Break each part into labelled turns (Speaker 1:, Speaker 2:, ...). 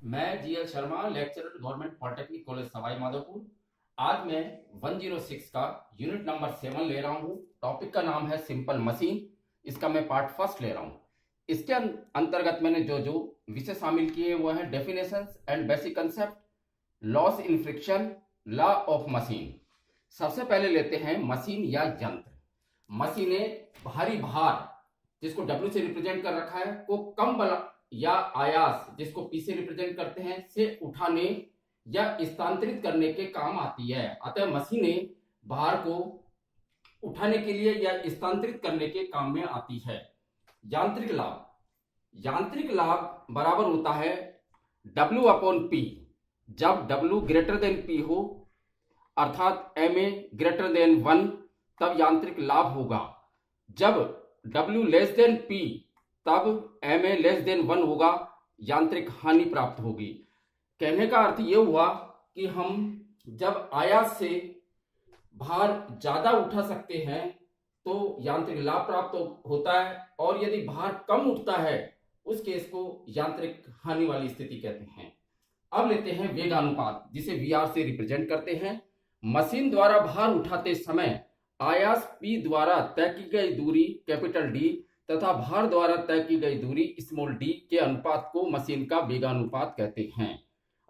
Speaker 1: मैं GL Sharma, lecturer government polytechnic college Sawai Madhopur. आज मैं 106 का यूनिट नंबर 7 ले रहा हूँ। टॉपिक का नाम है सिंपल मशीन। इसका मैं पार्ट फर्स्ट ले रहा हूँ। इसके अंतर्गत मैंने जो जो विषय शामिल किए वो हैं definitions and basic concept, loss in friction, law of machine. सबसे पहले लेते हैं मशीन या यंत्र। मशीनें भारी भार, जिसको डब्ल्यू से रिप्रेजेंट कर रखा है, को कम बल या आयास, जिसको पी से रिप्रेजेंट करते हैं, से उठाने या स्थानांतरित करने के काम आती है। अतः मशीनें भार को उठाने के लिए या स्थानांतरित करने के काम में आती है। यांत्रिक लाभ। यांत्रिक लाभ बराबर होता है W अपॉन P। जब W ग्रेटर देन P हो, अर्थात Ma ग्रेटर देन 1, तब यांत्रिक लाभ होगा। जब W लेस देन P, तब Ma लेस देन 1 होगा, यांत्रिक हानि प्राप्त होगी। कहने का अर्थ यह हुआ कि हम जब आयास से भार ज्यादा उठा सकते हैं तो यांत्रिक लाभ प्राप्त होता है, और यदि भार कम उठता है उस केस को यांत्रिक हानि वाली स्थिति कहते हैं। अब लेते हैं वेगानुपात, जिसे VR से रिप्रेजेंट करते हैं। मशीन द्वारा भार उठाते समय आयास P द्वारा तय की गई दूरी कैपिटल D तथा भार द्वारा तय की गई दूरी स्मॉल d के अनुपात को मशीन का वेगानुपात कहते हैं।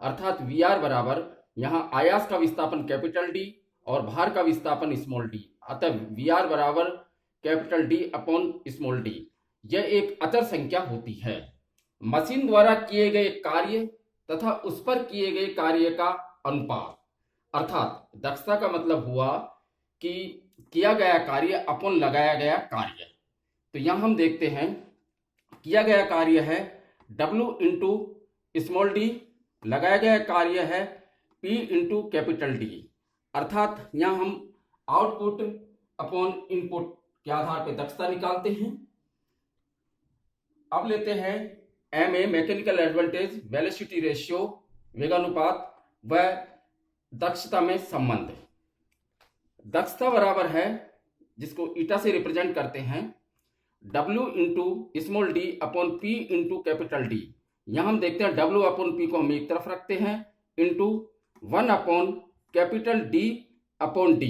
Speaker 1: अर्थात VR बराबर यहाँ आयास का विस्थापन कैपिटल D और भार का विस्थापन स्मॉल d, अतः VR बराबर capital D upon small d। यह एक अचर संख्या होती है। मशीन द्वारा किए गए कार्य तथा उस पर किए गए कार्य का अनुपात, अर्थात दक्षता का मतलब हुआ कि किया गया कार्य अपन लगाया गया कार्य। तो यहां हम देखते हैं किया गया कार्य है W इंटू स्मॉल d, लगाया गया कार्य है P इंटू कैपिटल D। अर्थात यहां हम आउटपुट अपॉन इनपुट के आधार पर दक्षता निकालते हैं। अब लेते हैं Ma mechanical advantage, velocity ratio, वेगानुपात व दक्षता में संबंध। दक्षता बराबर है, जिसको ईटा से रिप्रेजेंट करते हैं, W into small d upon P into capital D। यहां हम देखते हैं W अपॉन P को हम एक तरफ रखते हैं, into 1 upon capital D upon D।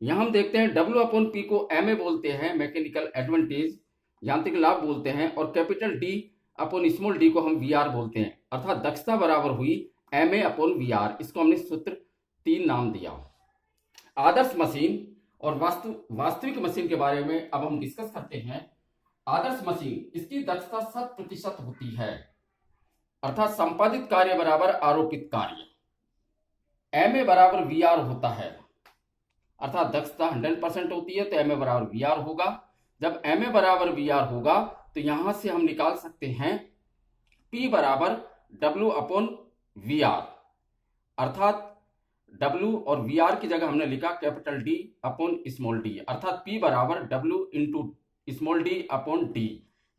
Speaker 1: यहां हम देखते हैं W अपॉन P को Ma बोलते हैं, मैकेनिकल एडवांटेज, यांत्रिक लाभ बोलते हैं, और capital D upon small d को हम VR बोलते हैं। अर्थात दक्षता बराबर हुई Ma अपॉन VR। इसको हमने सूत्र 3 नाम दिया। आदर्श मशीन और वास्तविक मशीन के बारे में अब हम डिस्कस करते हैं। आदर्श मशीन, इसकी दक्षता 100% होती है, अर्थात संपादित कार्य बराबर आरोपित कार्य। Ma बराबर VR होता है, अर्थात दक्षता 100% होती है, तो Ma बराबर VR होगा। जब Ma बराबर VR होगा तो यहां से हम निकाल सकते हैं P बराबर W अपॉन VR। अर्थात W और VR की जगह हमने लिखा capital D upon small d, अर्थात P बराबर W into small d upon D।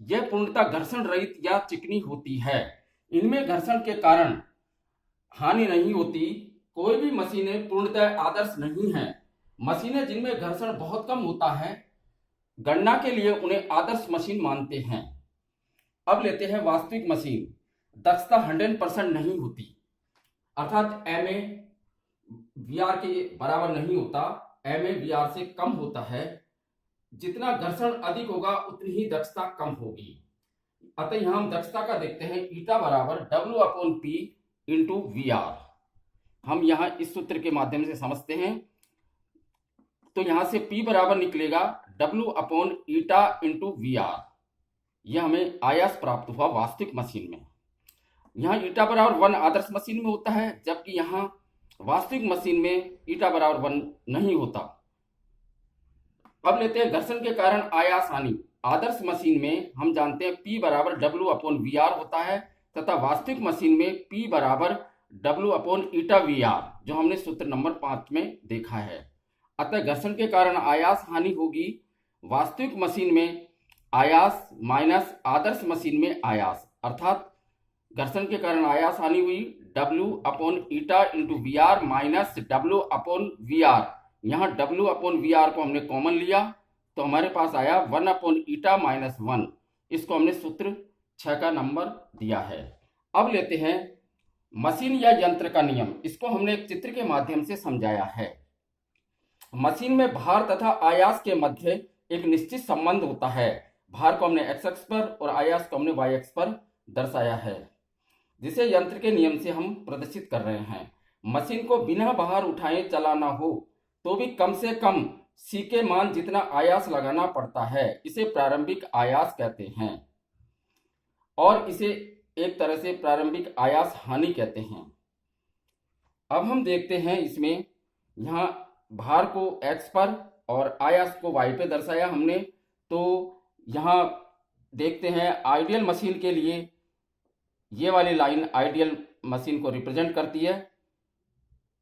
Speaker 1: यह पूर्णतः घर्षण रहित या चिकनी होती है। इनमें घर्षण के कारण हानि नहीं होती। कोई भी मशीनें पूर्णतः आदर्श नहीं है। मशीनें जिनमें घर्षण बहुत कम होता है, गणना के लिए उन्हें आदर्श मशीन मानते हैं। अब लेते हैं वास्तविक मशीन। दक्षता 100% नहीं होती, अर्थात Ma VR के बराबर नहीं होता, Ma VR से कम होता है। जितना घर्षण अधिक होगा उतनी ही दक्षता कम होगी। अतः यहां हम दक्षता का देखते हैं, ईटा बराबर W upon P into VR। हम यहां इस सूत्र के माध्यम से समझते हैं, तो यहां से P बराबर निकलेगा W upon eta into VR। यह हमें आयास प्राप्त हुआ वास्तविक मशीन में। यहां ईटा बराबर 1 आदर्श मशीन में होता है, जबकि यहां वास्तविक मशीन में ईटा बराबर 1 नहीं होता। अब लेते हैं घर्षण के कारण आयास हानि। आदर्श मशीन में हम जानते हैं P बराबर W अपॉन VR होता है, तथा वास्तविक मशीन में P बराबर W अपॉन ईटा VR, जो हमने सूत्र नंबर 5 में देखा है। अतः घर्षण के कारण आयास हानि होगी। वास्तविक मशीन में आयास माइनस आदर्श मशीन में आयास, अर्थात घर्षण के कारण आयास हानि हुई W upon eta into VR minus W upon VR। यहाँ W अपॉन VR को हमने कॉमन लिया तो हमारे पास आया 1 अपॉन ईटा माइनस 1। इसको हमने सूत्र 6 का नंबर दिया है। अब लेते हैं मशीन या यंत्र का नियम, इसको हमने एक चित्र के माध्यम से समझाया है। मशीन में भार तथा आयास के मध्य एक निश्चित संबंध होता है। भार को हमने एक्स अक्ष पर और आयास को हमने वाई अक्ष पर दर्शाया है, जिसे यंत्र के नियम से हम प्रदर्शित कर रहे हैं। मशीन को बिना भार उठाए चलाना हो तो भी कम से कम सी के मान जितना आयास लगाना पड़ता है, इसे प्रारंभिक आयास कहते हैं और इसे एक तरह से प्रारंभिक आयास हानि कहते हैं। अब हम देखते हैं इसमें, यहाँ भार को x पर और आयास को y पे दर्शाया हमने। तो यहाँ देखते हैं आइडियल मशीन के लिए ये वाली लाइन आइडियल मशीन को रिप्रेजेंट करती है।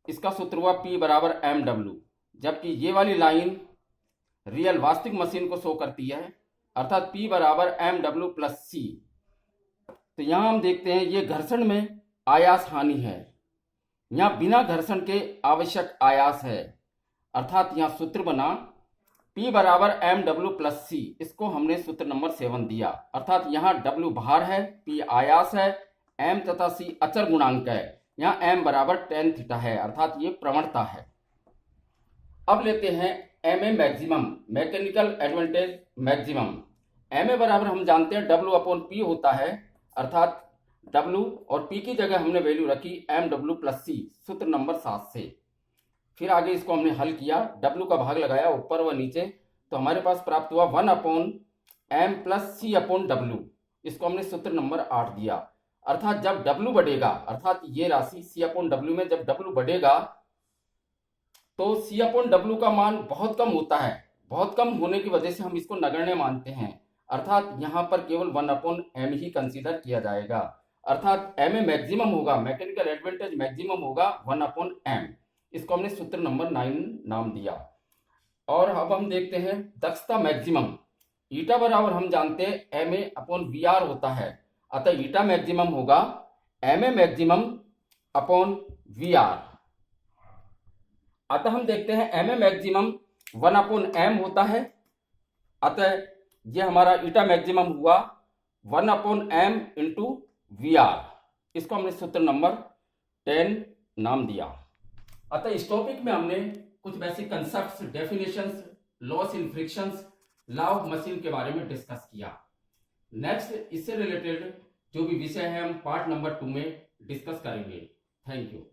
Speaker 1: इसका सूत्र हुआ P बराबर mw, जबकि ये वाली लाइन रियल वास्तविक मशीन को शो करती है, अर्थात P बराबर mw प्लस c। तो यहाँ हम देखते हैं ये घर्षण में आयास हानि है, यहाँ बिना घर्षण के आवश्यक आयास है, अर्थात यहाँ सूत्र बना P बराबर mw प्लस c। इसको हमने सूत्र नंबर 7 दिया, अर्थात यहाँ W भार है, P आयास है, m तथा c अचर गुणांक है, यहाँ m बराबर tan थीटा है, अर्थात ये प्रवणता है। अब लेते हैं ma maximum, mechanical advantage maximum. ma बराबर हम जानते हैं W अपॉन P होता है, अर्थात W और P की जगह हमने वैल्यू रखी mw प्लस c, सूत्र नंबर 7 से। फिर आगे इसको हमने हल किया, W का भाग लगाया ऊपर व नीचे, तो हमारे पास प्राप्त हुआ 1 upon m plus c upon W। इसको हमने सूत्र नंबर 8 दिया, अर्थात जब W बढ़ेगा, अर्थात ये राशि c अपॉन W में जब W बढ़ेगा तो c अपॉन W का मान बहुत कम होता है। बहुत कम होने की वजह से हम इसको नगण्य मानते हैं, अर्थात यहाँ पर केवल 1 अपॉन m ही कंसीडर किया जाएगा, अर्थात ma मैक्सिमम होगा, मैकेनिकल एडवांटेज मैक्सिमम होगा 1 अपॉन m। इसको हमने सूत्र नंबर 9 नाम दिया। और अब हम देखते हैं दक्षता मैक्सिमम। ईटा बराबर हम जानते हैं ma अपॉन वी होता है, अतः ईटा मैक्सिमम होगा ma मैक्सिमम अपॉन वी। अतः हम देखते हैं ma मैक्सिमम 1 अपॉन m होता है, अतः यह हमारा ईटा मैक्सिमम हुआ 1 अपॉन m इंटू वी। इसको हमने सूत्र नंबर 10 नाम दिया। अतः इस टॉपिक में हमने कुछ basic concepts, definitions, loss in frictions, law of machine के बारे में डिस्कस किया। नेक्स्ट इससे रिलेटेड जो भी विषय है हम पार्ट नंबर 2 में डिस्कस करेंगे। Thank you.